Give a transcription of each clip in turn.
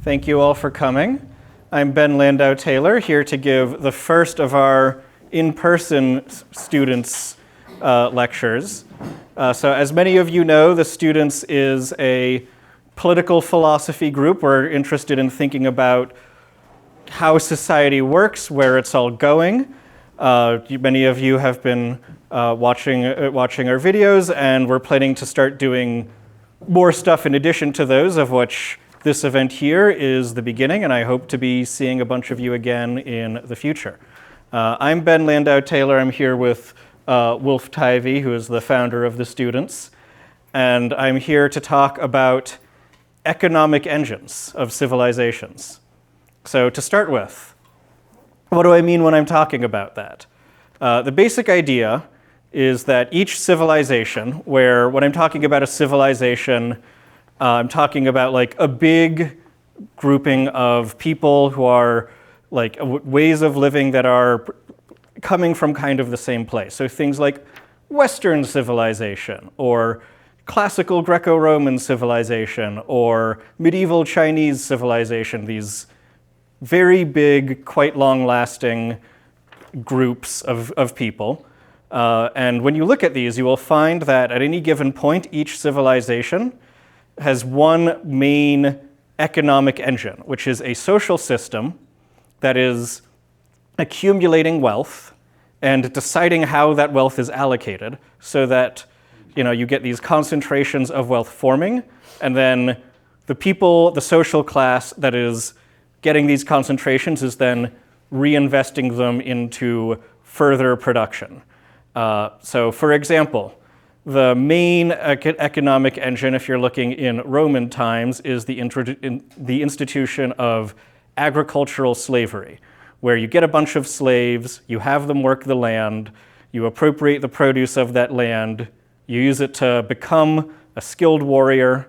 Thank you all for coming. I'm Ben Landau-Taylor, here to give the first of our in-person students lectures. So as many of you know, the Students is a political philosophy group. We're interested in thinking about how society works, where it's all going. Many of you have been watching our videos, and we're planning to start doing more stuff in addition to those, of which this event here is the beginning, and I hope to be seeing a bunch of you again in the future. I'm Ben Landau-Taylor. I'm here with Wolf Tivey, who is the founder of the Students, and I'm here to talk about economic engines of civilizations. So to start with, what do I mean when I'm talking about that? The basic idea is that each civilization, where when I'm talking about a civilization, I'm talking about like a big grouping of people who are like ways of living that are coming from kind of the same place. So things like Western civilization, or classical Greco-Roman civilization, or medieval Chinese civilization, these very big, quite long-lasting groups of people. And when you look at these, you will find that at any given point, each civilization has one main economic engine, which is a social system that is accumulating wealth and deciding how that wealth is allocated so that you get these concentrations of wealth forming, and then the people, the social class that is getting these concentrations is then reinvesting them into further production. So for example, the main economic engine, if you're looking in Roman times, is the institution of agricultural slavery, where you get a bunch of slaves, you have them work the land, you appropriate the produce of that land, you use it to become a skilled warrior,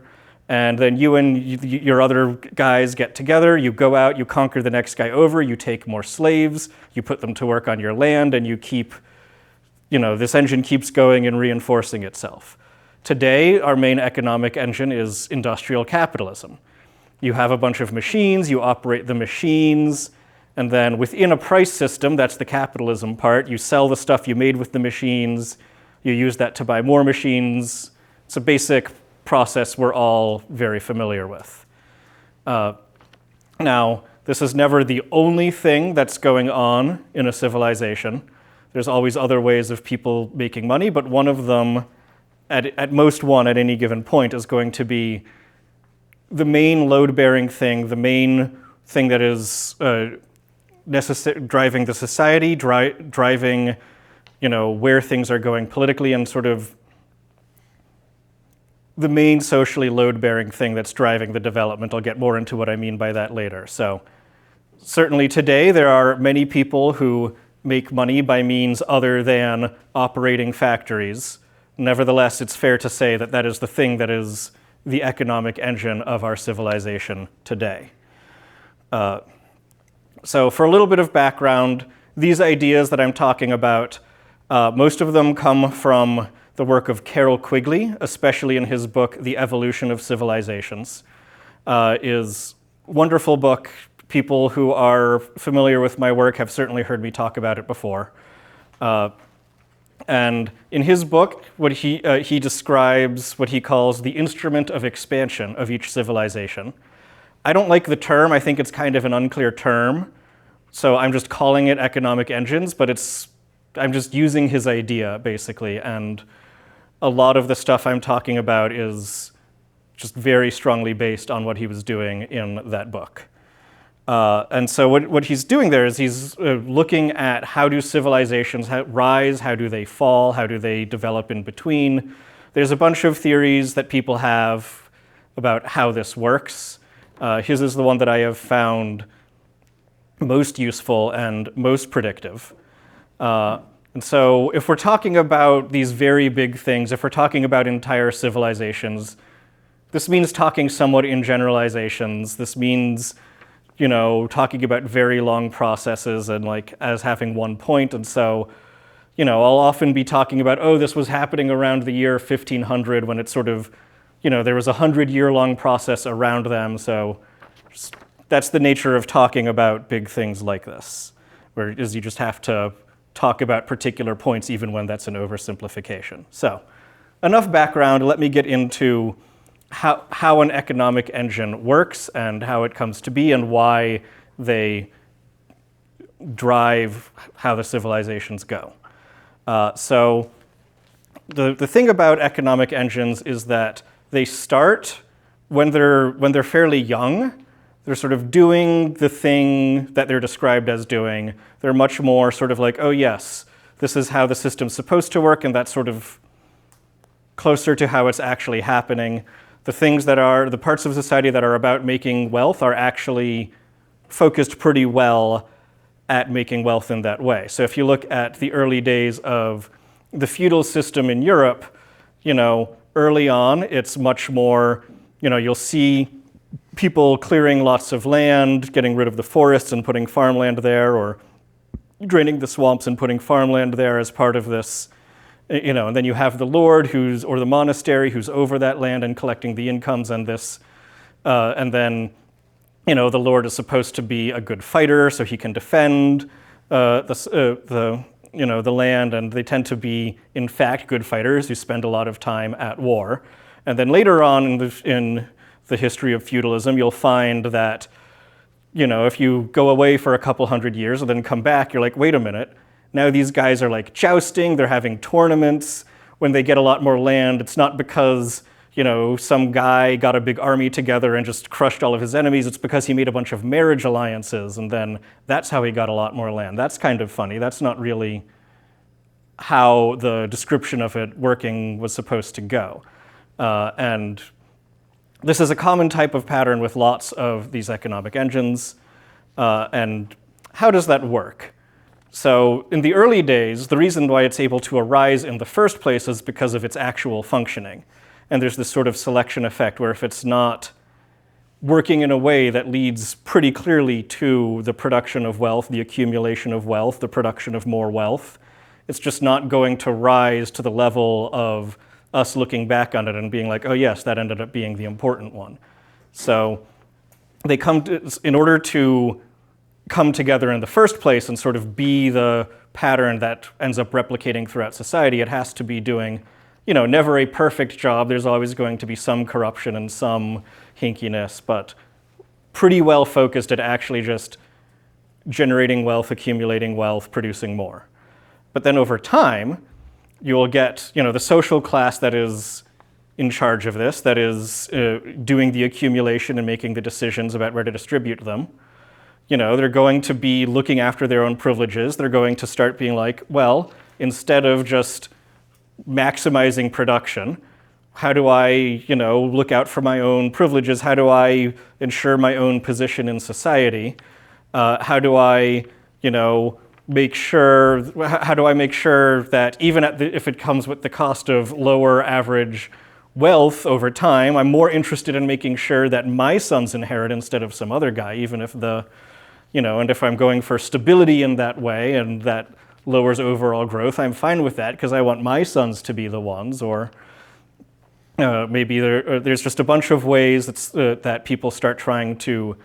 and then you and your other guys get together, you go out, you conquer the next guy over, you take more slaves, you put them to work on your land, and you keep this engine keeps going and reinforcing itself. Today, our main economic engine is industrial capitalism. You have a bunch of machines, you operate the machines, and then within a price system, that's the capitalism part, you sell the stuff you made with the machines, you use that to buy more machines. It's a basic process we're all very familiar with. Now, this is never the only thing that's going on in a civilization. There's always other ways of people making money, but one of them, at most one at any given point, is going to be the main load-bearing thing, the main thing that is driving the society, driving where things are going politically, and sort of the main socially load-bearing thing that's driving the development. I'll get more into what I mean by that later. So certainly today there are many people who make money by means other than operating factories. Nevertheless, it's fair to say that that is the thing that is the economic engine of our civilization today. So for a little bit of background, these ideas that I'm talking about, most of them come from the work of Carroll Quigley, especially in his book, The Evolution of Civilizations. Is a wonderful book. People who are familiar with my work have certainly heard me talk about it before. And in his book, what he describes what he calls the instrument of expansion of each civilization. I don't like the term. I think it's kind of an unclear term. So I'm just calling it economic engines, but I'm just using his idea, basically. And a lot of the stuff I'm talking about is just very strongly based on what he was doing in that book. And so what he's doing there is he's looking at how do civilizations rise, how do they fall, how do they develop in between. There's a bunch of theories that people have about how this works. His is the one that I have found most useful and most predictive. And so if we're talking about these very big things, if we're talking about entire civilizations, this means talking somewhat in generalizations. This means talking about very long processes and as having one point. And so, I'll often be talking about, this was happening around the year 1500 when it's sort of, there was a 100-year-long process around them. So that's the nature of talking about big things like this, whereas you just have to talk about particular points even when that's an oversimplification. So enough background, let me get into how an economic engine works and how it comes to be and why they drive how the civilizations go. So the thing about economic engines is that they start when they're fairly young. They're sort of doing the thing that they're described as doing. They're much more sort of like, oh yes, this is how the system's supposed to work, and that's sort of closer to how it's actually happening. The things that are, the parts of society that are about making wealth are actually focused pretty well at making wealth in that way. So if you look at the early days of the feudal system in Europe, early on, it's much more, you'll see people clearing lots of land, getting rid of the forests and putting farmland there, or draining the swamps and putting farmland there as part of this, and then you have the lord or the monastery who's over that land and collecting the incomes and this, and then, the lord is supposed to be a good fighter so he can defend the land, and they tend to be, in fact, good fighters who spend a lot of time at war. And then later on in the history of feudalism, you'll find that, if you go away for a couple hundred years and then come back, you're like, wait a minute, now these guys are like jousting, they're having tournaments. When they get a lot more land, it's not because, some guy got a big army together and just crushed all of his enemies. It's because he made a bunch of marriage alliances, and then that's how he got a lot more land. That's kind of funny. That's not really how the description of it working was supposed to go. And this is a common type of pattern with lots of these economic engines. And how does that work? So in the early days, the reason why it's able to arise in the first place is because of its actual functioning. And there's this sort of selection effect where if it's not working in a way that leads pretty clearly to the production of wealth, the accumulation of wealth, the production of more wealth, it's just not going to rise to the level of us looking back on it and being like, oh yes, that ended up being the important one. So they in order to come together in the first place and sort of be the pattern that ends up replicating throughout society, it has to be doing, never a perfect job. There's always going to be some corruption and some hinkiness, but pretty well focused at actually just generating wealth, accumulating wealth, producing more. But then over time, you'll get, the social class that is in charge of this, that is doing the accumulation and making the decisions about where to distribute them. They're going to be looking after their own privileges. They're going to start being like, well, instead of just maximizing production, how do I, look out for my own privileges? How do I ensure my own position in society? How do I, make sure that even if it comes with the cost of lower average wealth over time, I'm more interested in making sure that my sons inherit instead of some other guy, even if and if I'm going for stability in that way and that lowers overall growth, I'm fine with that because I want my sons to be the ones, or maybe there's just a bunch of ways that people start trying to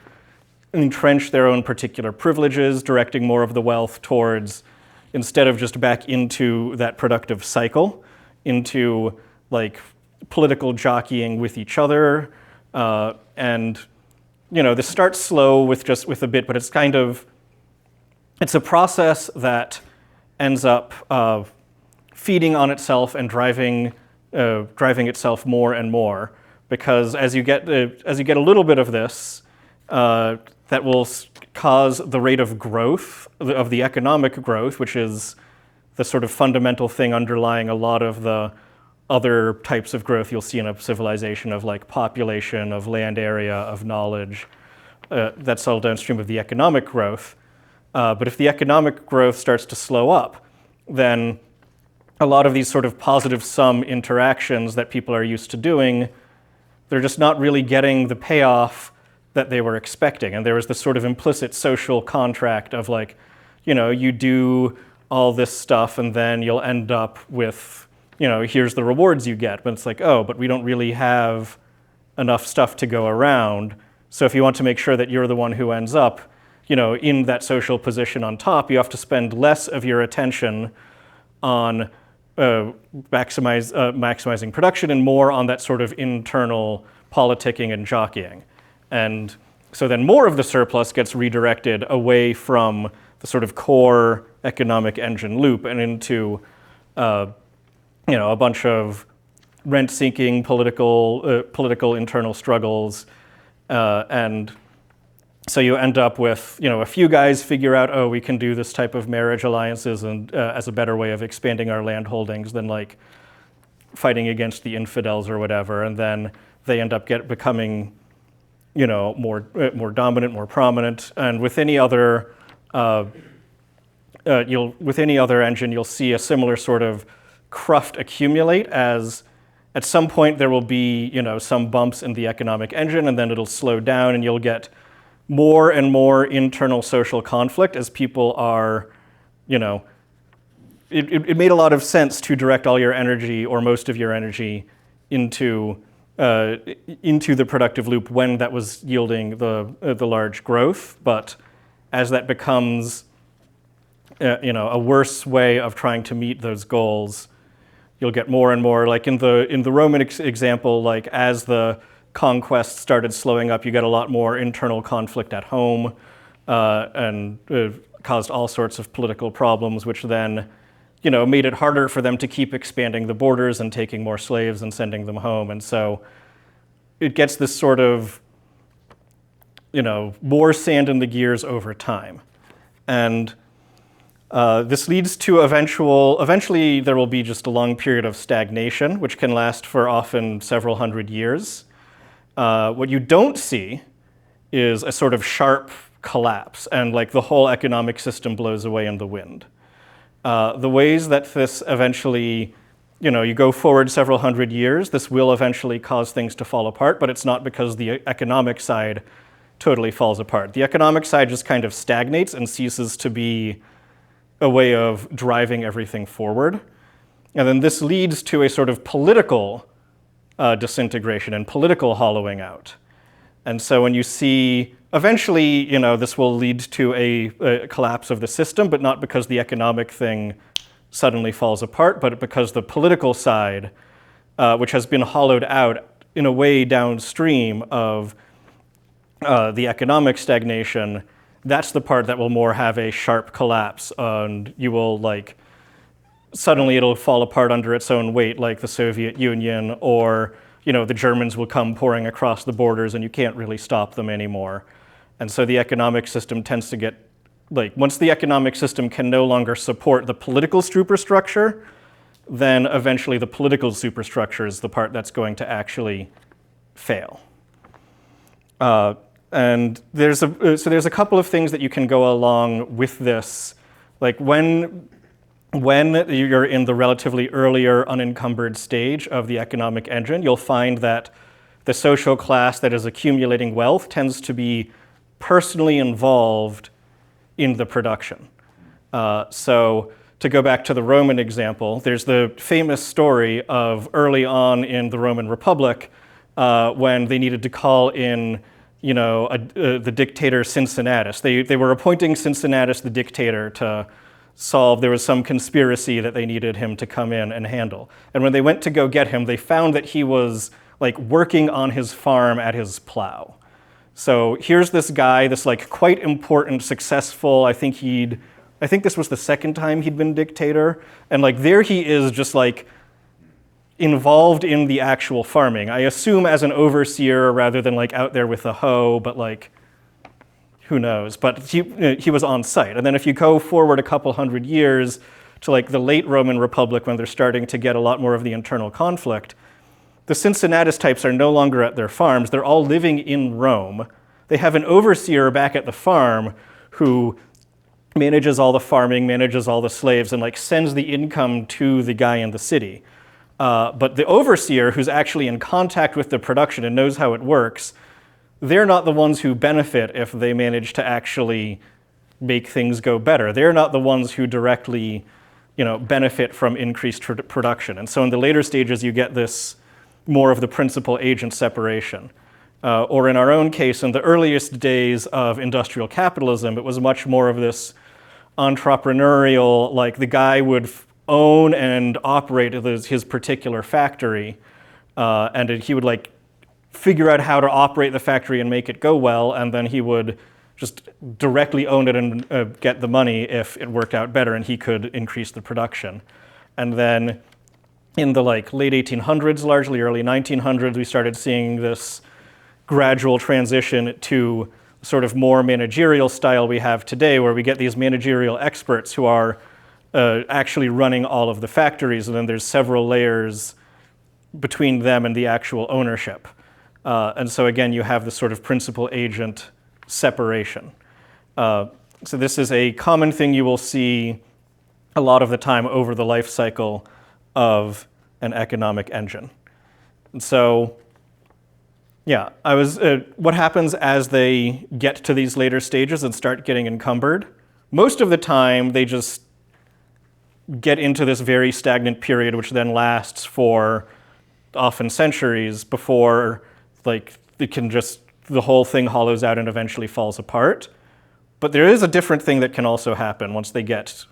entrench their own particular privileges, directing more of the wealth towards, instead of just back into that productive cycle, into like political jockeying with each other. And this starts slow with a bit, but it's a process that ends up feeding on itself and driving itself more and more, because as you get a little bit of this, that will cause the rate of growth, of the economic growth, which is the sort of fundamental thing underlying a lot of the other types of growth you'll see in a civilization, of like population, of land area, of knowledge. That's all downstream of the economic growth. But if the economic growth starts to slow up, then a lot of these sort of positive sum interactions that people are used to doing, they're just not really getting the payoff that they were expecting. And there was this sort of implicit social contract of like, you do all this stuff and then you'll end up with, here's the rewards you get. But it's like, oh, but we don't really have enough stuff to go around. So if you want to make sure that you're the one who ends up, in that social position on top, you have to spend less of your attention on maximizing production and more on that sort of internal politicking and jockeying. And so then more of the surplus gets redirected away from the sort of core economic engine loop and into a bunch of rent-seeking political internal struggles, and so you end up with a few guys figure out, oh, we can do this type of marriage alliances and as a better way of expanding our land holdings than like fighting against the infidels or whatever, and then they end up becoming more dominant, more prominent, and with any other engine, you'll see a similar sort of cruft accumulate as at some point there will be, some bumps in the economic engine, and then it'll slow down and you'll get more and more internal social conflict as people are, it made a lot of sense to direct all your energy or most of your energy into the productive loop when that was yielding the large growth. But as that becomes a worse way of trying to meet those goals, you'll get more and more, like in the Roman example, like as the conquest started slowing up, you get a lot more internal conflict at home, and caused all sorts of political problems, which then made it harder for them to keep expanding the borders and taking more slaves and sending them home. And so it gets this sort of more sand in the gears over time. And this leads to eventually there will be just a long period of stagnation, which can last for often several hundred years. What you don't see is a sort of sharp collapse, and like the whole economic system blows away in the wind. The ways that this eventually, you go forward several hundred years, this will eventually cause things to fall apart, but it's not because the economic side totally falls apart. The economic side just kind of stagnates and ceases to be a way of driving everything forward. And then this leads to a sort of political disintegration and political hollowing out. And so when you see, eventually, this will lead to a collapse of the system, but not because the economic thing suddenly falls apart, but because the political side, which has been hollowed out in a way downstream of the economic stagnation, that's the part that will more have a sharp collapse, and you will suddenly it'll fall apart under its own weight, like the Soviet Union, or the Germans will come pouring across the borders and you can't really stop them anymore. And so the economic system tends to get, once the economic system can no longer support the political superstructure, then eventually the political superstructure is the part that's going to actually fail. And there's a couple of things that you can go along with this. Like when you're in the relatively earlier unencumbered stage of the economic engine, you'll find that the social class that is accumulating wealth tends to be personally involved in the production. So to go back to the Roman example, there's the famous story of early on in the Roman Republic when they needed to call in the dictator Cincinnatus. They were appointing Cincinnatus the dictator to solve, there was some conspiracy that they needed him to come in and handle. And when they went to go get him, they found that he was working on his farm at his plow. So here's this guy, this quite important, successful, I think this was the second time he'd been dictator, and there he is just involved in the actual farming. I assume as an overseer rather than out there with a hoe, but who knows? But he was on site. And then if you go forward a couple hundred years to the late Roman Republic, when they're starting to get a lot more of the internal conflict, the Cincinnatus types are no longer at their farms. They're all living in Rome. They have an overseer back at the farm who manages all the farming, manages all the slaves, and sends the income to the guy in the city. But the overseer, who's actually in contact with the production and knows how it works, they're not the ones who benefit if they manage to actually make things go better. They're not the ones who directly, benefit from increased production. And so in the later stages, you get this more of the principal agent separation. Or in our own case, in the earliest days of industrial capitalism, it was much more of this entrepreneurial, like the guy would own and operate his particular factory, and he would like figure out how to operate the factory and make it go well, and then he would just directly own it and get the money if it worked out better and he could increase the production. And then in the like late 1800s, largely early 1900s, we started seeing this gradual transition to sort of more managerial style we have today, where we get these managerial experts who are actually running all of the factories, and then there's several layers between them and the actual ownership. And so again, you have this sort of principal-agent separation. So this is a common thing you will see a lot of the time over the life cycle of an economic engine. And so, yeah, what happens as they get to these later stages and start getting encumbered? Most of the time, they just get into this very stagnant period, which then lasts for often centuries before like the whole thing hollows out and eventually falls apart. But there is a different thing that can also happen once they get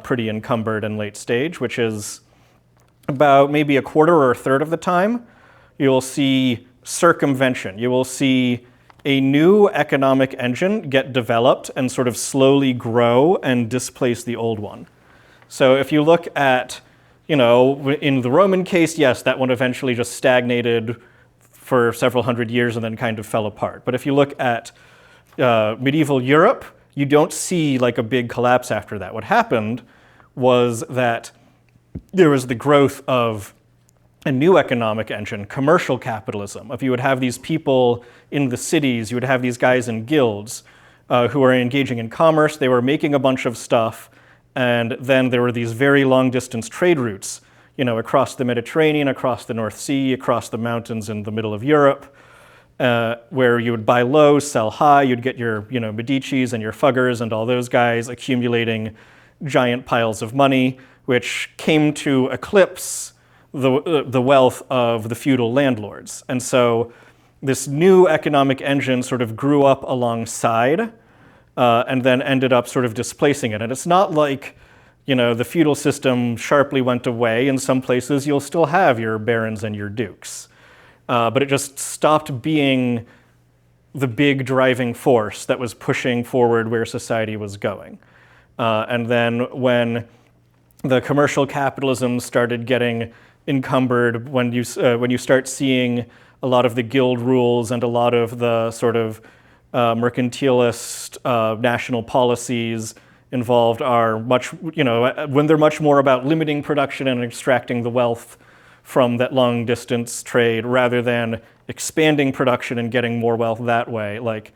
pretty encumbered in late stage, which is about maybe a quarter or a third of the time, you'll see circumvention. You will see a new economic engine get developed and sort of slowly grow and displace the old one. So if you look at, in the Roman case, yes, that one eventually just stagnated for several hundred years and then kind of fell apart. But if you look at medieval Europe, you don't see like a big collapse after that. What happened was that there was the growth of a new economic engine, commercial capitalism. If you would have these people in the cities, you would have these guys in guilds who were engaging in commerce, they were making a bunch of stuff, and then there were these very long distance trade routes, across the Mediterranean, across the North Sea, across the mountains in the middle of Europe, where you would buy low, sell high, you'd get your Medicis and your Fuggers and all those guys accumulating giant piles of money, which came to eclipse the wealth of the feudal landlords. And so this new economic engine sort of grew up alongside and then ended up sort of displacing it. And it's not like, the feudal system sharply went away. In some places, you'll still have your barons and your dukes. But it just stopped being the big driving force that was pushing forward where society was going. And then when the commercial capitalism started getting encumbered, when you start seeing a lot of the guild rules and a lot of the sort of mercantilist national policies involved are much, when they're much more about limiting production and extracting the wealth from that long distance trade rather than expanding production and getting more wealth that way. Like,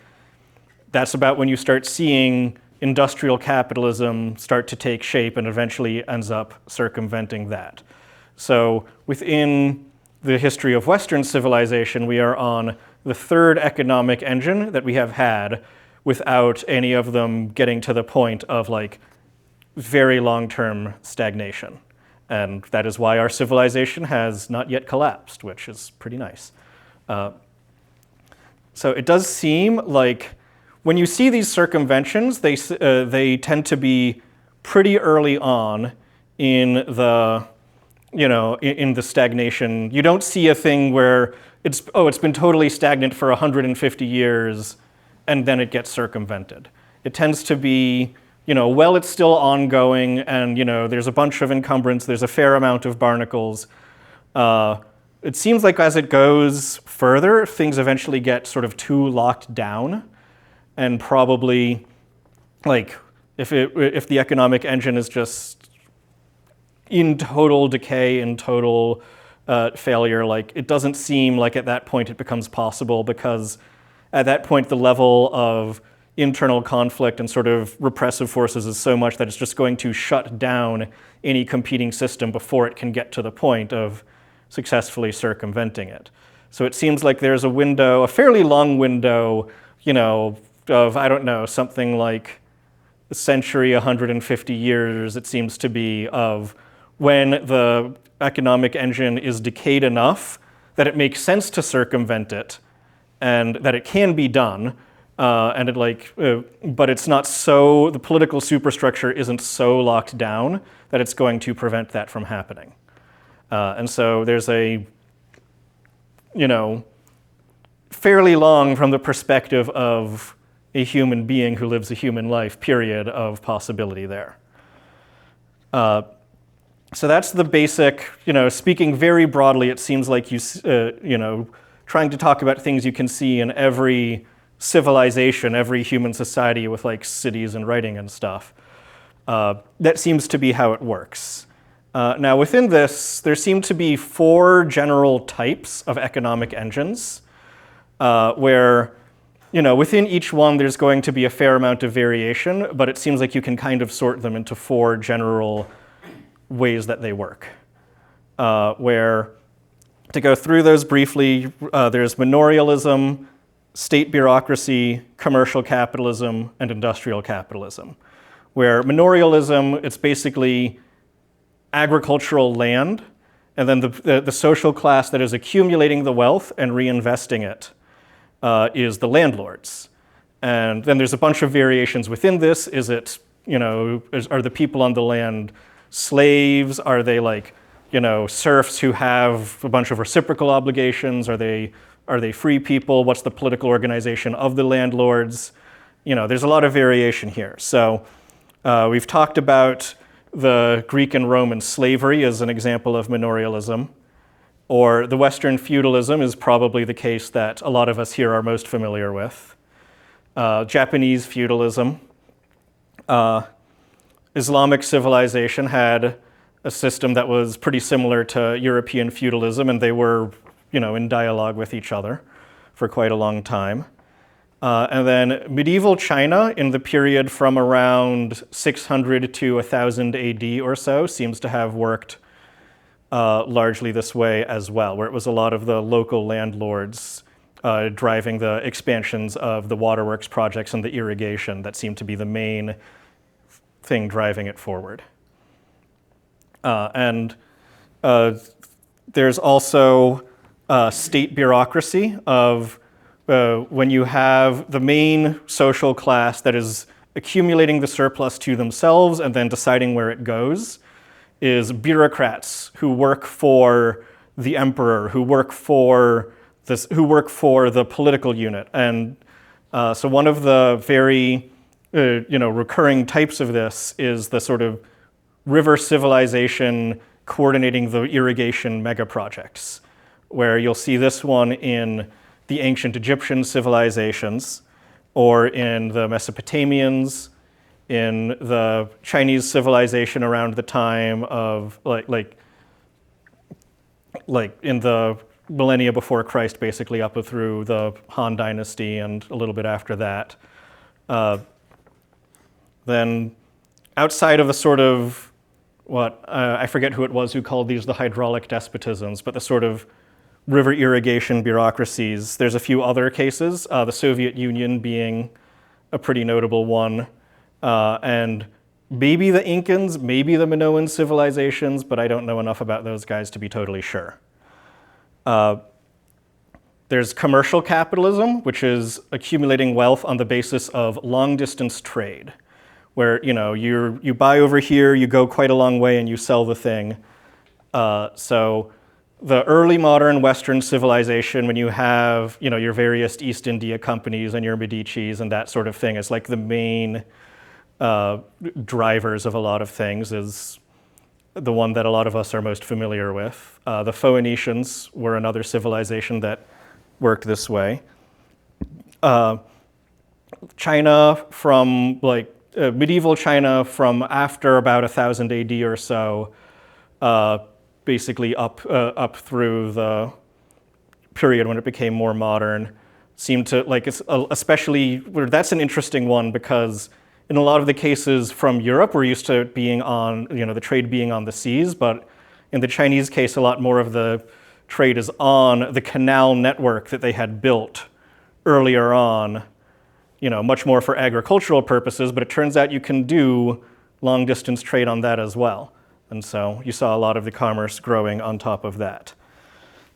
that's about when you start seeing industrial capitalism start to take shape and eventually ends up circumventing that. So within the history of Western civilization, we are on the third economic engine that we have had without any of them getting to the point of like very long-term stagnation. And that is why our civilization has not yet collapsed, which is pretty nice. So it does seem like when you see these circumventions, they tend to be pretty early on in the, in the stagnation. You don't see a thing where it's been totally stagnant for 150 years and then it gets circumvented. It tends to be, it's still ongoing and, there's a bunch of encumbrance, there's a fair amount of barnacles. It seems like as it goes further, things eventually get sort of too locked down, and probably, like, if the economic engine is just in total decay, in total failure, like, it doesn't seem like at that point it becomes possible, because at that point the level of internal conflict and sort of repressive forces is so much that it's just going to shut down any competing system before it can get to the point of successfully circumventing it. So it seems like there's a window, a fairly long window, of, I don't know, something like a century, 150 years, it seems to be, of when the economic engine is decayed enough that it makes sense to circumvent it, and that it can be done, but it's not so, the political superstructure isn't so locked down that it's going to prevent that from happening. And so there's a, fairly long from the perspective of a human being who lives a human life period of possibility there. So that's the basic, speaking very broadly, it seems like trying to talk about things you can see in every civilization, every human society with like cities and writing and stuff. That seems to be how it works. Now within this, there seem to be 4 general types of economic engines, where within each one there's going to be a fair amount of variation, but it seems like you can kind of sort them into 4 general ways that they work. Where, to go through those briefly, there's manorialism, state bureaucracy, commercial capitalism, and industrial capitalism. Where manorialism, it's basically agricultural land, and then the social class that is accumulating the wealth and reinvesting it is the landlords. And then there's a bunch of variations within this. Are the people on the land slaves? Are they serfs who have a bunch of reciprocal obligations? Are they free people? What's the political organization of the landlords? There's a lot of variation here. So we've talked about the Greek and Roman slavery as an example of manorialism, or the Western feudalism is probably the case that a lot of us here are most familiar with. Japanese feudalism. Islamic civilization had a system that was pretty similar to European feudalism, and they were, in dialogue with each other for quite a long time. And then medieval China, in the period from around 600 to 1000 AD or so, seems to have worked largely this way as well, where it was a lot of the local landlords driving the expansions of the waterworks projects and the irrigation that seemed to be the main thing driving it forward. And there's also state bureaucracy of when you have the main social class that is accumulating the surplus to themselves and then deciding where it goes, is bureaucrats who work for the emperor, who work for the political unit. And so one of the very recurring types of this is the sort of river civilization coordinating the irrigation mega projects, where you'll see this one in the ancient Egyptian civilizations, or in the Mesopotamians, in the Chinese civilization around the time of like in the millennia before Christ, basically up through the Han Dynasty and a little bit after that. Then outside of the sort of I forget who it was who called these the hydraulic despotisms, but the sort of river irrigation bureaucracies. There's a few other cases, the Soviet Union being a pretty notable one, and maybe the Incans, maybe the Minoan civilizations, but I don't know enough about those guys to be totally sure. There's commercial capitalism, which is accumulating wealth on the basis of long-distance trade, where you buy over here, you go quite a long way, and you sell the thing. So the early modern Western civilization, when you have your various East India companies and your Medicis and that sort of thing, is like the main drivers of a lot of things, is the one that a lot of us are most familiar with. The Phoenicians were another civilization that worked this way. China from medieval China from after about 1000 AD or so, basically up through the period when it became more modern, seemed to especially that's an interesting one, because in a lot of the cases from Europe, we're used to being on the trade being on the seas, but in the Chinese case, a lot more of the trade is on the canal network that they had built earlier on, much more for agricultural purposes, but it turns out you can do long distance trade on that as well. And so you saw a lot of the commerce growing on top of that.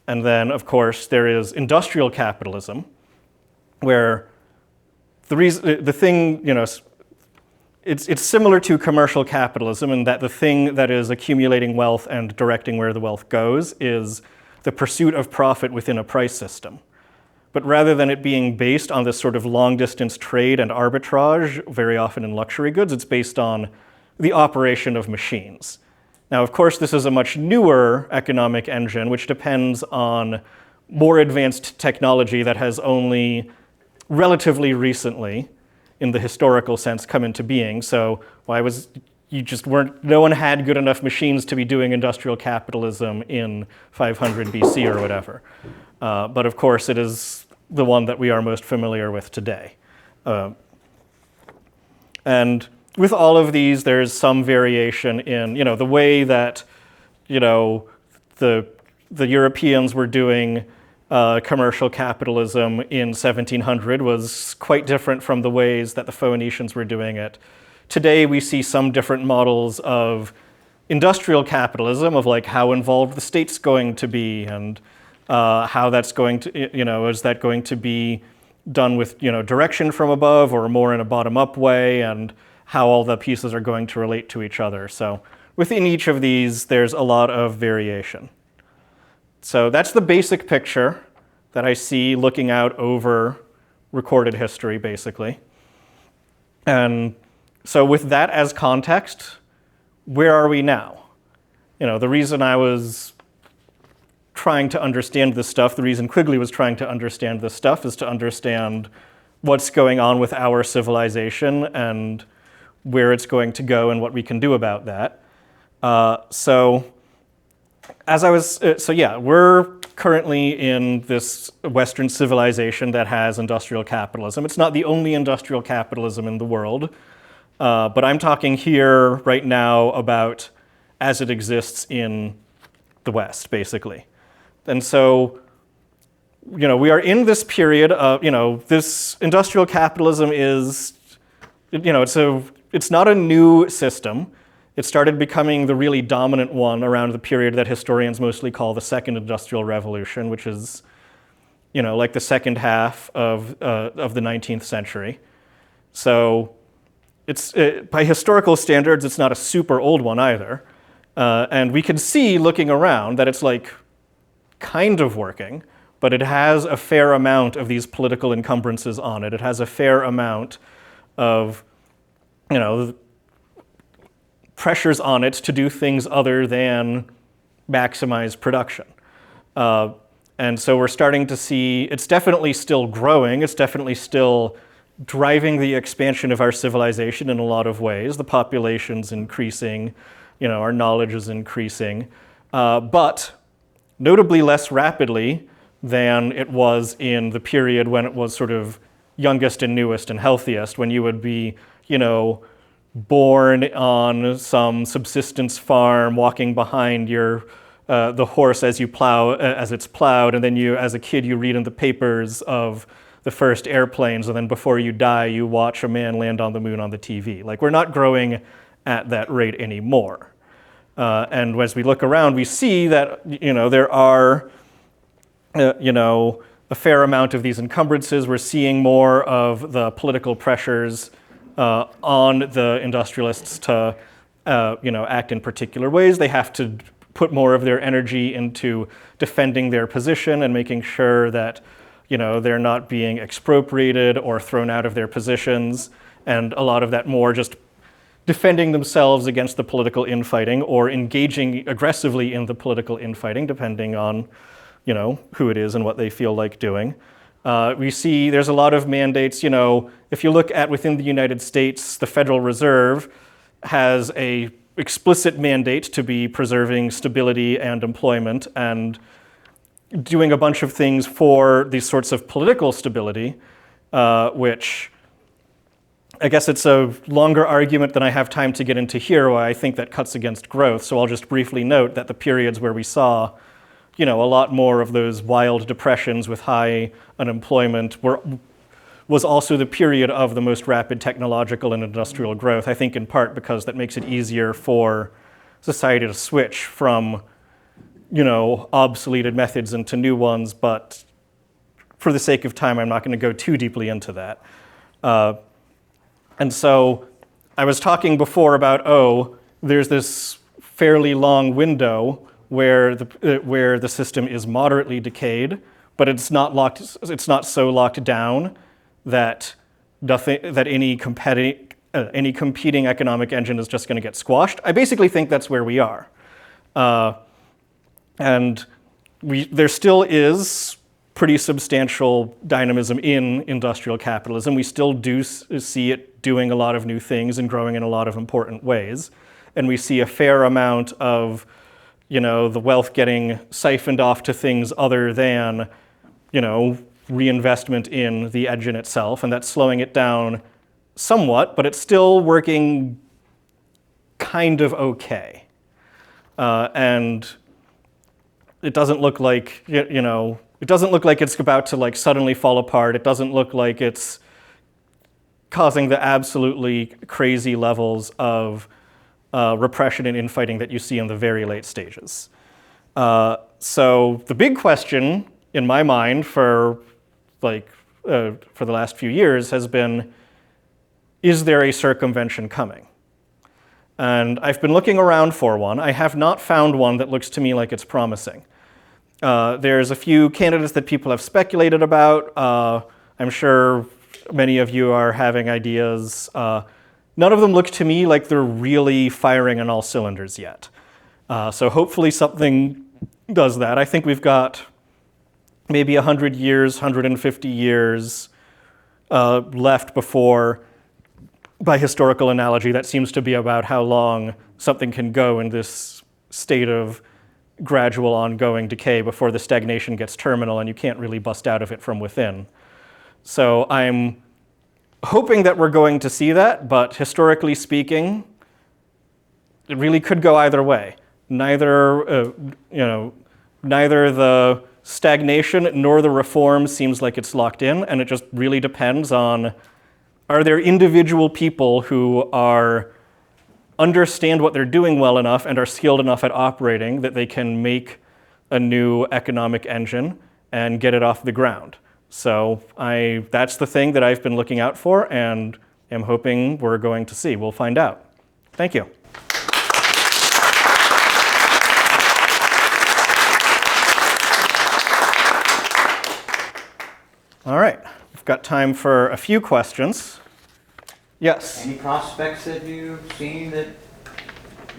And then, of course, there is industrial capitalism, where the thing, it's similar to commercial capitalism in that the thing that is accumulating wealth and directing where the wealth goes is the pursuit of profit within a price system. But rather than it being based on this sort of long-distance trade and arbitrage, very often in luxury goods, it's based on the operation of machines. Now, of course, this is a much newer economic engine, which depends on more advanced technology that has only relatively recently, in the historical sense, come into being. So no one had good enough machines to be doing industrial capitalism in 500 BC or whatever. But of course, it is the one that we are most familiar with today. And with all of these, there's some variation in, the way that, the Europeans were doing commercial capitalism in 1700 was quite different from the ways that the Phoenicians were doing it. Today, we see some different models of industrial capitalism, of like how involved the state's going to be, and how that's going to, is that going to be done with, direction from above or more in a bottom-up way, and how all the pieces are going to relate to each other. So within each of these, there's a lot of variation. So that's the basic picture that I see looking out over recorded history, basically. And so with that as context, where are we now? The reason I was trying to understand this stuff, the reason Quigley was trying to understand this stuff is to understand what's going on with our civilization and where it's going to go and what we can do about that. We're currently in this Western civilization that has industrial capitalism. It's not the only industrial capitalism in the world, but I'm talking here right now about as it exists in the West, basically. And so, we are in this period of, this industrial capitalism is, it's not a new system. It started becoming the really dominant one around the period that historians mostly call the Second Industrial Revolution, which is, like the second half of the 19th century. So by historical standards, it's not a super old one either. And we can see, looking around, that it's like kind of working, but it has a fair amount of these political encumbrances on it. It has a fair amount of, pressures on it to do things other than maximize production. And so we're starting to see, it's definitely still growing, it's definitely still driving the expansion of our civilization in a lot of ways. The population's increasing, our knowledge is increasing, but notably less rapidly than it was in the period when it was sort of youngest and newest and healthiest, when you would be, born on some subsistence farm, walking behind the horse as it's plowed, and then as a kid, you read in the papers of the first airplanes, and then before you die, you watch a man land on the moon on the TV. Like, we're not growing at that rate anymore. And as we look around, we see that, there are, a fair amount of these encumbrances. We're seeing more of the political pressures on the industrialists to, act in particular ways. They have to put more of their energy into defending their position and making sure that, they're not being expropriated or thrown out of their positions. And a lot of that more just defending themselves against the political infighting or engaging aggressively in the political infighting, depending on, who it is and what they feel like doing. We see there's a lot of mandates, if you look at within the United States, the Federal Reserve has a explicit mandate to be preserving stability and employment and doing a bunch of things for these sorts of political stability, which I guess it's a longer argument than I have time to get into here, why I think that cuts against growth. So I'll just briefly note that the periods where we saw, a lot more of those wild depressions with high unemployment was also the period of the most rapid technological and industrial growth, I think in part because that makes it easier for society to switch from, obsoleted methods into new ones, but for the sake of time, I'm not going to go too deeply into that. And so I was talking before about, there's this fairly long window where the system is moderately decayed, but it's not so locked down that any competing economic engine is just going to get squashed. I basically think that's where we are. And there still is pretty substantial dynamism in industrial capitalism. We still do see it doing a lot of new things and growing in a lot of important ways. And we see a fair amount of, the wealth getting siphoned off to things other than, reinvestment in the engine itself. And that's slowing it down somewhat, but it's still working kind of okay. And it doesn't look like, it doesn't look like it's about to suddenly fall apart. It doesn't look like it's causing the absolutely crazy levels of repression and infighting that you see in the very late stages. So the big question in my mind for the last few years has been, is there a circumvention coming? And I've been looking around for one. I have not found one that looks to me like it's promising. There's a few candidates that people have speculated about. I'm sure many of you are having ideas. None of them look to me like they're really firing on all cylinders yet. So hopefully something does that. I think we've got maybe 100 years, 150 years left before, by historical analogy, that seems to be about how long something can go in this state of gradual ongoing decay before the stagnation gets terminal and you can't really bust out of it from within. So I'm hoping that we're going to see that, but historically speaking, it really could go either way. Neither the stagnation nor the reform seems like it's locked in, and it just really depends on, are there individual people who understand what they're doing well enough and are skilled enough at operating that they can make a new economic engine and get it off the ground. So that's the thing that I've been looking out for and am hoping we're going to see. We'll find out. Thank you. All right, we've got time for a few questions. Yes? Any prospects that you've seen that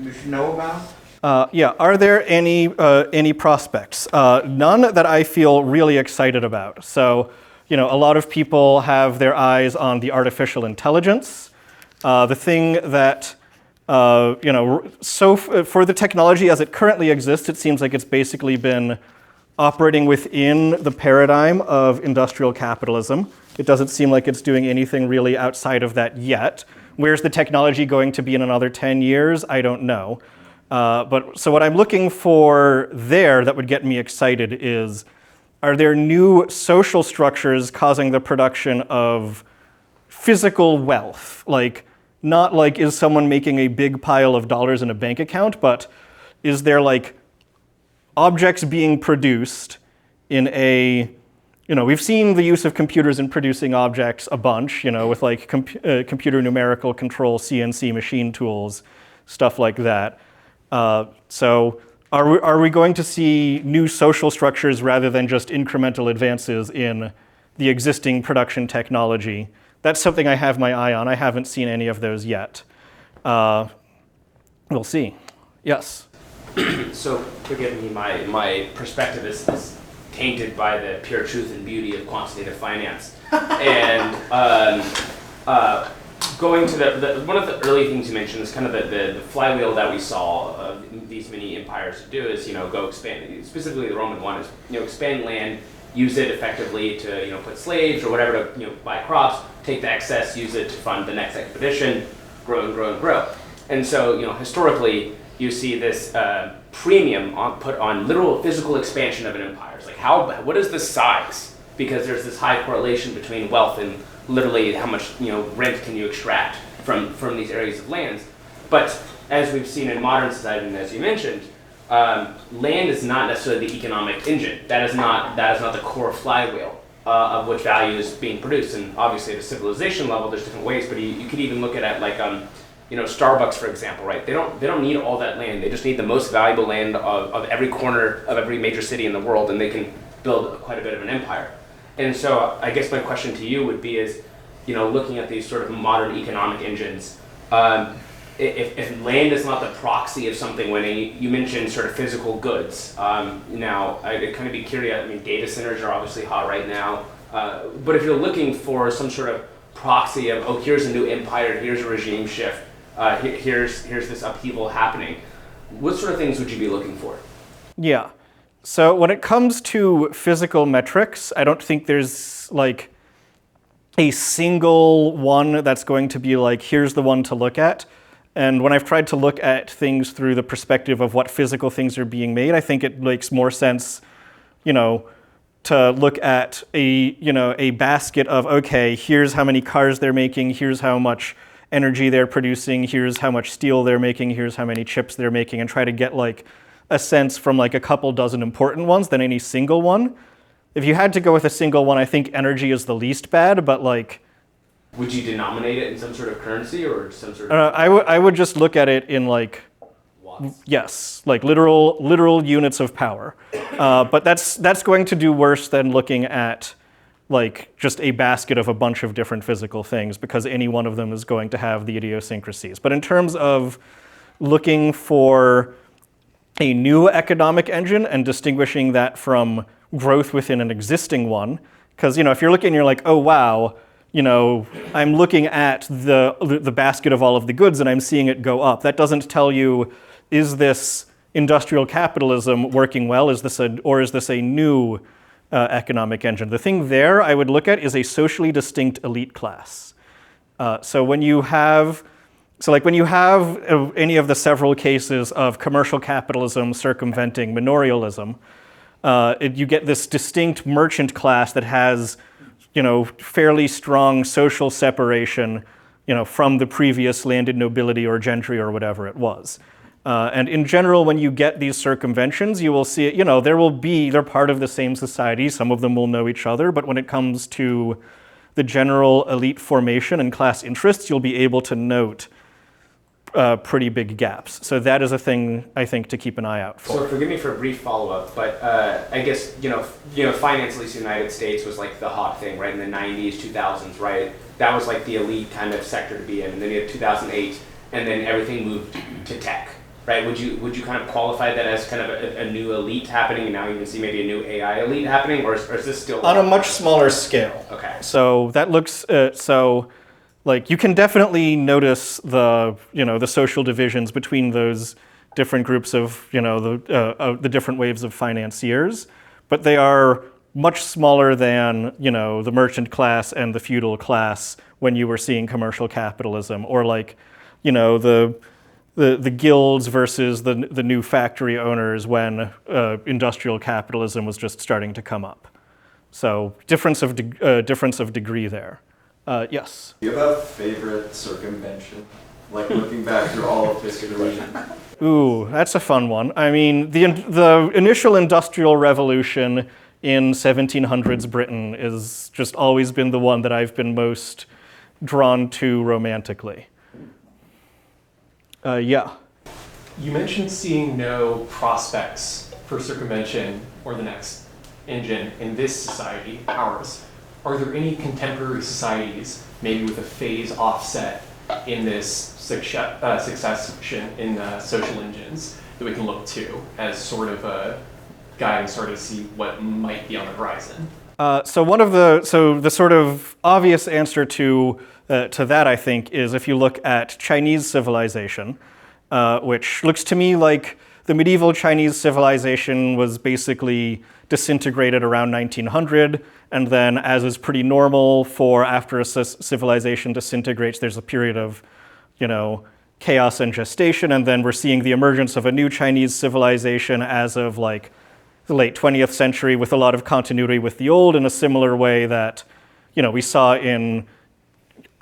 we should know about? Are there any prospects? None that I feel really excited about. So, a lot of people have their eyes on the artificial intelligence. The thing that, for the technology as it currently exists, it seems like it's basically been operating within the paradigm of industrial capitalism. It doesn't seem like it's doing anything really outside of that yet. Where's the technology going to be in another 10 years? I don't know. So what I'm looking for there that would get me excited is, are there new social structures causing the production of physical wealth? Not like, is someone making a big pile of dollars in a bank account, but is there objects being produced in we've seen the use of computers in producing objects a bunch, with computer numerical control, CNC machine tools, stuff like that. So are we going to see new social structures rather than just incremental advances in the existing production technology? That's something I have my eye on. I haven't seen any of those yet. We'll see. Yes? So forgive me, my perspective is tainted by the pure truth and beauty of quantitative finance. And going to one of the early things you mentioned is kind of the flywheel that we saw these many empires do is, go expand, specifically the Roman one is, expand land, use it effectively to, put slaves or whatever to, buy crops, take the excess, use it to fund the next expedition, grow and grow and grow. And so, historically, you see this premium put on literal physical expansion of an empire. It's like, what is the size? Because there's this high correlation between wealth and literally how much rent can you extract from these areas of lands. But as we've seen in modern society, and as you mentioned, land is not necessarily the economic engine. That is not the core flywheel. of which value is being produced. And obviously at a civilization level, there's different ways, but you could even look at it like, Starbucks, for example, right? They don't need all that land. They just need the most valuable land of every corner of every major city in the world, and they can build quite a bit of an empire. And so I guess my question to you would be is, looking at these sort of modern economic engines, if land is not the proxy of something winning, you mentioned sort of physical goods. Now, I'd kind of be curious, I mean, data centers are obviously hot right now, but if you're looking for some sort of proxy of, oh, here's a new empire, here's a regime shift, here's this upheaval happening, what sort of things would you be looking for? Yeah. So when it comes to physical metrics, I don't think there's like a single one that's going to be like, here's the one to look at. And when I've tried to look at things through the perspective of what physical things are being made, I think it makes more sense, to look at a basket of, okay, here's how many cars they're making, here's how much energy they're producing, here's how much steel they're making, here's how many chips they're making, and try to get like a sense from like a couple dozen important ones than any single one. If you had to go with a single one, I think energy is the least bad, but like... Would you denominate it in some sort of currency or some sort of... I would just look at it in like... Watts? Yes, like literal units of power. But that's going to do worse than looking at like just a basket of a bunch of different physical things, because any one of them is going to have the idiosyncrasies. But in terms of looking for a new economic engine and distinguishing that from growth within an existing one, because if you're looking, you're like, oh wow, I'm looking at the basket of all of the goods and I'm seeing it go up. That doesn't tell you, is this industrial capitalism working well? Is this a new economic engine? The thing there I would look at is a socially distinct elite class. So when you have any of the several cases of commercial capitalism circumventing manorialism, you get this distinct merchant class that has, fairly strong social separation, from the previous landed nobility or gentry or whatever it was. And in general, when you get these circumventions, you will see it, they're part of the same society. Some of them will know each other, but when it comes to the general elite formation and class interests, you'll be able to note pretty big gaps. So that is a thing I think to keep an eye out for. So forgive me for a brief follow-up, but I guess finance, at least in the United States, was like the hot thing, right, in the 90s, 2000s, right? That was like the elite kind of sector to be in, and then you had 2008, and then everything moved to tech, right? Would you kind of qualify that as kind of a new elite happening, and now you can see maybe a new AI elite happening, or is this still on a much smaller scale? Okay. So that looks like you can definitely notice the social divisions between those different groups of the different waves of financiers, but they are much smaller than the merchant class and the feudal class when you were seeing commercial capitalism, or like the guilds versus the new factory owners when industrial capitalism was just starting to come up. So difference of degree there. Yes. Do you have a favorite circumvention? Like looking back through all of history. Ooh, that's a fun one. I mean, the initial industrial revolution in 1700s Britain is just always been the one that I've been most drawn to romantically. Yeah. You mentioned seeing no prospects for circumvention or the next engine in this society, ours. Are there any contemporary societies, maybe with a phase offset in this succession in social engines, that we can look to as sort of a guide and sort of see what might be on the horizon? So the sort of obvious answer to that, I think, is if you look at Chinese civilization, which looks to me like the medieval Chinese civilization was basically disintegrated around 1900, and then, as is pretty normal for after a civilization disintegrates, there's a period of, chaos and gestation, and then we're seeing the emergence of a new Chinese civilization as of like the late 20th century, with a lot of continuity with the old, in a similar way that, we saw in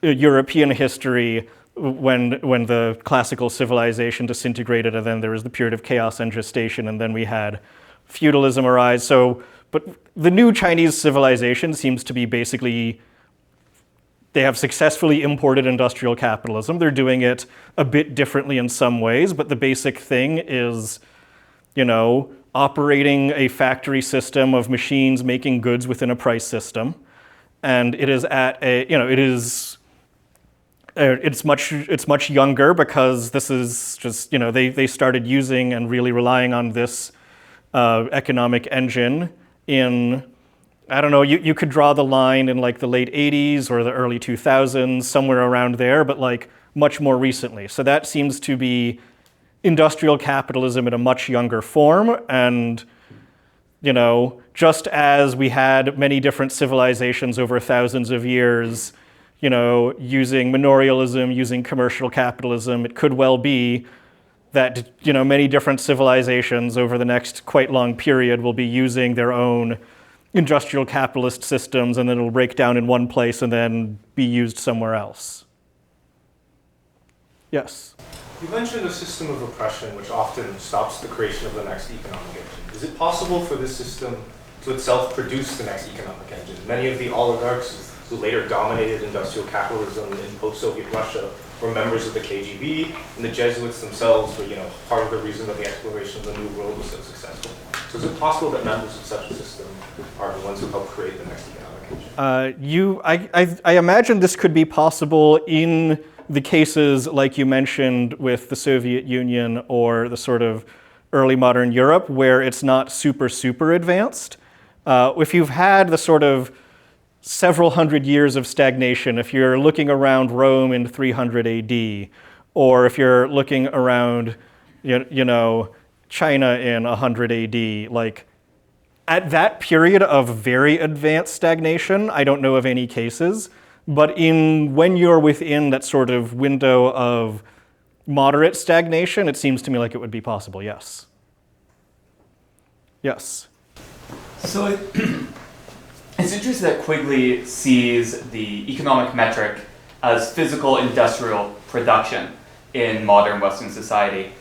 European history when the classical civilization disintegrated, and then there was the period of chaos and gestation, and then we had feudalism arise. So but the new Chinese civilization seems to be basically, they have successfully imported industrial capitalism. They're doing it a bit differently in some ways, but the basic thing is, operating a factory system of machines making goods within a price system. And it is at a, it's much younger because this is just, they started using and really relying on this economic engine in, I don't know, you could draw the line in like the late 80s or the early 2000s, somewhere around there, but like much more recently. So that seems to be industrial capitalism in a much younger form. And, just as we had many different civilizations over thousands of years, using manorialism, using commercial capitalism, it could well be that, many different civilizations over the next quite long period will be using their own industrial capitalist systems, and then it'll break down in one place and then be used somewhere else. Yes? You mentioned a system of oppression which often stops the creation of the next economic engine. Is it possible for this system to itself produce the next economic engine? Many of the oligarchs who later dominated industrial capitalism in post-Soviet Russia were members of the KGB, and the Jesuits themselves were, part of the reason that the exploration of the New World was so successful. So is it possible that members of such a system are the ones who help create the next economic engine? I imagine this could be possible in the cases like you mentioned with the Soviet Union or the sort of early modern Europe, where it's not super advanced. If you've had the sort of several hundred years of stagnation, if you're looking around Rome in 300 AD, or if you're looking around, China in 100 AD, like at that period of very advanced stagnation, I don't know of any cases, but when you're within that sort of window of moderate stagnation, it seems to me like it would be possible, yes. Yes? So it's interesting that Quigley sees the economic metric as physical industrial production in modern Western society.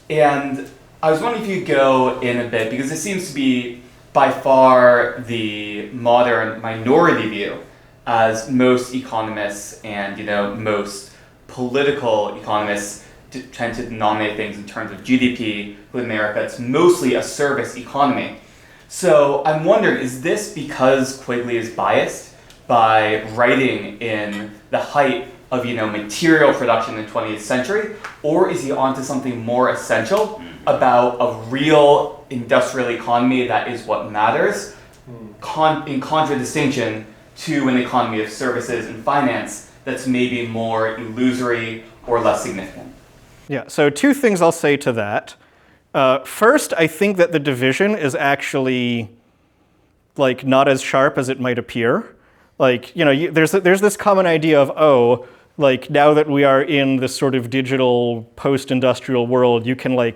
And I was wondering if you could go in a bit, because it seems to be by far the modern minority view, as most economists and most political economists tend to denominate things in terms of GDP. With America, it's mostly a service economy. So I'm wondering, is this because Quigley is biased by writing in the height of material production in the 20th century, or is he onto something more essential about a real industrial economy that is what matters, in contradistinction to an economy of services and finance that's maybe more illusory or less significant? Yeah, so two things I'll say to that. First, I think that the division is actually not as sharp as it might appear. There's this common idea of, now that we are in this sort of digital post-industrial world, you can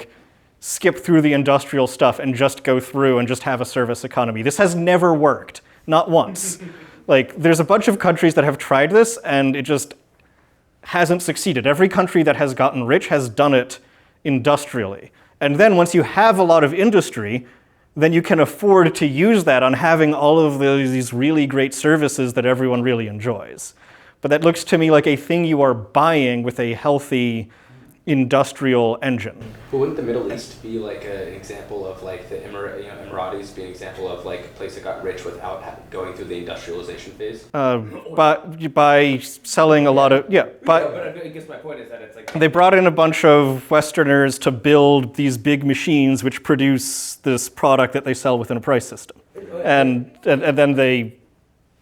skip through the industrial stuff and just go through and just have a service economy. This has never worked, not once. There's a bunch of countries that have tried this and it just hasn't succeeded. Every country that has gotten rich has done it industrially. And then once you have a lot of industry, then you can afford to use that on having all of these really great services that everyone really enjoys. But that looks to me like a thing you are buying with a healthy industrial engine. But wouldn't the Middle East be an example of the Emiratis being an example of a place that got rich without going through the industrialization phase? But by selling a lot of but I guess my point is that it's they brought in a bunch of Westerners to build these big machines which produce this product that they sell within a price system, and then they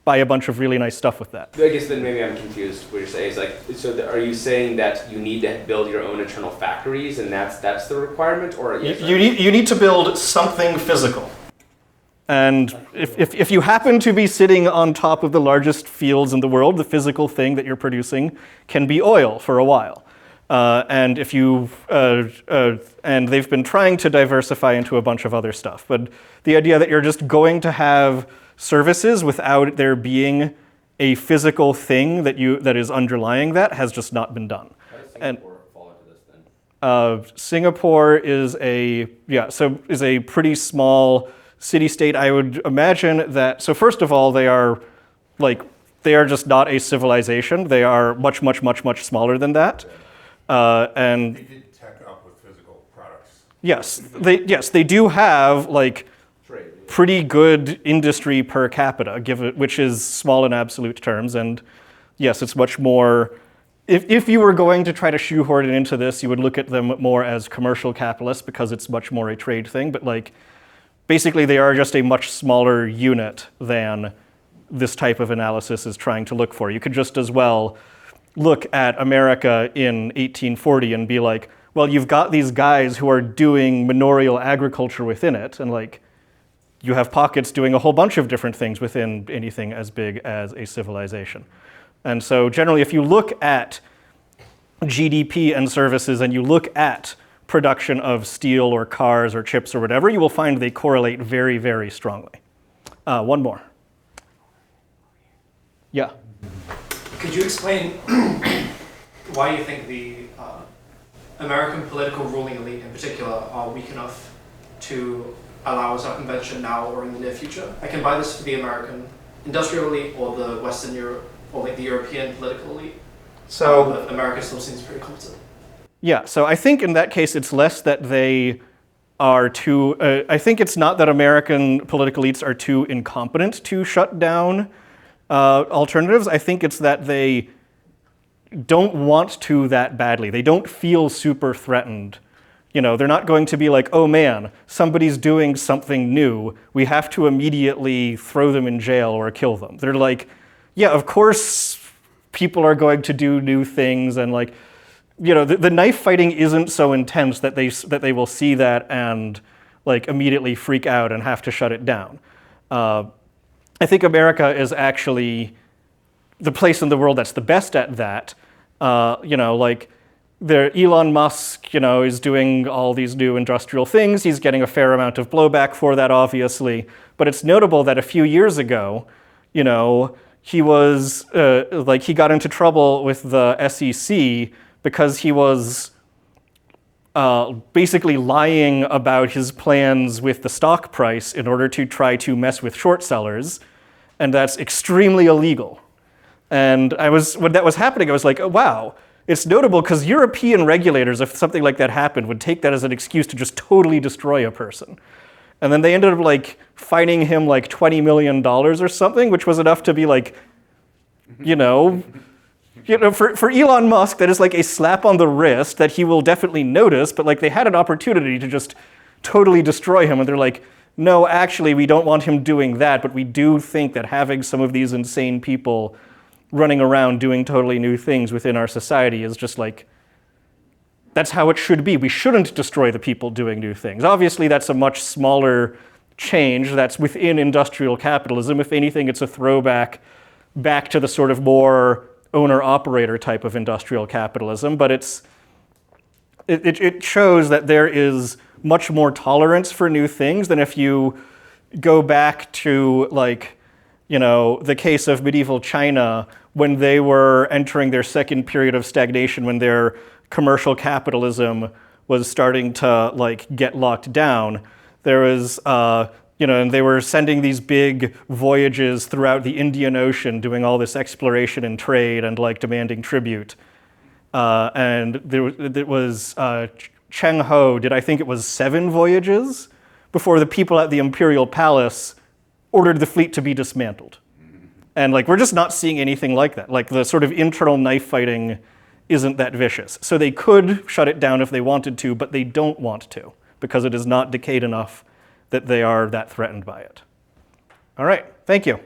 buy a bunch of really nice stuff with that. I guess then maybe I'm confused. What you're saying is are you saying that you need to build your own internal factories and that's the requirement, or you need to build something physical? And if you happen to be sitting on top of the largest fields in the world, the physical thing that you're producing can be oil for a while. And and they've been trying to diversify into a bunch of other stuff. But the idea that you're just going to have services without there being a physical thing that is underlying that has just not been done. How does Singapore fall into this then? Singapore is a pretty small city-state, I would imagine that, so first of all, they are just not a civilization. They are much, much, much, much smaller than that. And They did tech up with physical products. yes, they do have like Trade. pretty good industry per capita, which is small in absolute terms. And yes, it's much more. If you were going to try to shoehorn it into this, you would look at them more as commercial capitalists because it's much more a trade thing. But like, basically, they are just a much smaller unit than this type of analysis is trying to look for. You could just as well look at America in 1840 and be like, well, you've got these guys who are doing manorial agriculture within it, and like, you have pockets doing a whole bunch of different things within anything as big as a civilization. And so generally, if you look at GDP and services and you look at production of steel or cars or chips or whatever, you will find they correlate very, very strongly. One more. Yeah. Could you explain why you think the American political ruling elite in particular are weak enough to allow a circumvention now or in the near future? I can buy this for the American industrial elite or the Western Europe or like the European political elite. But America still seems pretty competent. Yeah, so I think in that case it's less that they are too, I think it's not that American political elites are too incompetent to shut down alternatives. I think it's that they don't want to that badly. They don't feel super threatened. You know, they're not going to be like, oh man, somebody's doing something new. We have to immediately throw them in jail or kill them. They're like, yeah, of course people are going to do new things, and like, you know, the knife fighting isn't so intense that they will see that and like immediately freak out and have to shut it down. I think America is actually the place in the world that's the best at that. You know, like Elon Musk, you know, is doing all these new industrial things. He's getting a fair amount of blowback for that, obviously. But it's notable that a few years ago, you know, he was he got into trouble with the SEC because he was basically lying about his plans with the stock price in order to try to mess with short sellers, and that's extremely illegal. And when that was happening, I was like, oh, wow, it's notable because European regulators, if something like that happened, would take that as an excuse to just totally destroy a person. And then they ended up like fining him like $20 million or something, which was enough to be like, you know, for Elon Musk, that is like a slap on the wrist that he will definitely notice, but like they had an opportunity to just totally destroy him, and they're like, no, actually, we don't want him doing that, but we do think that having some of these insane people running around doing totally new things within our society is just like, that's how it should be. We shouldn't destroy the people doing new things. Obviously, that's a much smaller change that's within industrial capitalism. If anything, it's a throwback back to the sort of more owner-operator type of industrial capitalism, but it shows that there is much more tolerance for new things than if you go back to, like, you know, the case of medieval China when they were entering their second period of stagnation, when their commercial capitalism was starting to like get locked down. There was, you know, and they were sending these big voyages throughout the Indian Ocean, doing all this exploration and trade and like demanding tribute. And there was Cheng Ho did, I think it was 7 voyages before the people at the Imperial Palace ordered the fleet to be dismantled. And like, we're just not seeing anything like that. Like the sort of internal knife fighting isn't that vicious. So they could shut it down if they wanted to, but they don't want to because it is not decayed enough that they are that threatened by it. All right, thank you.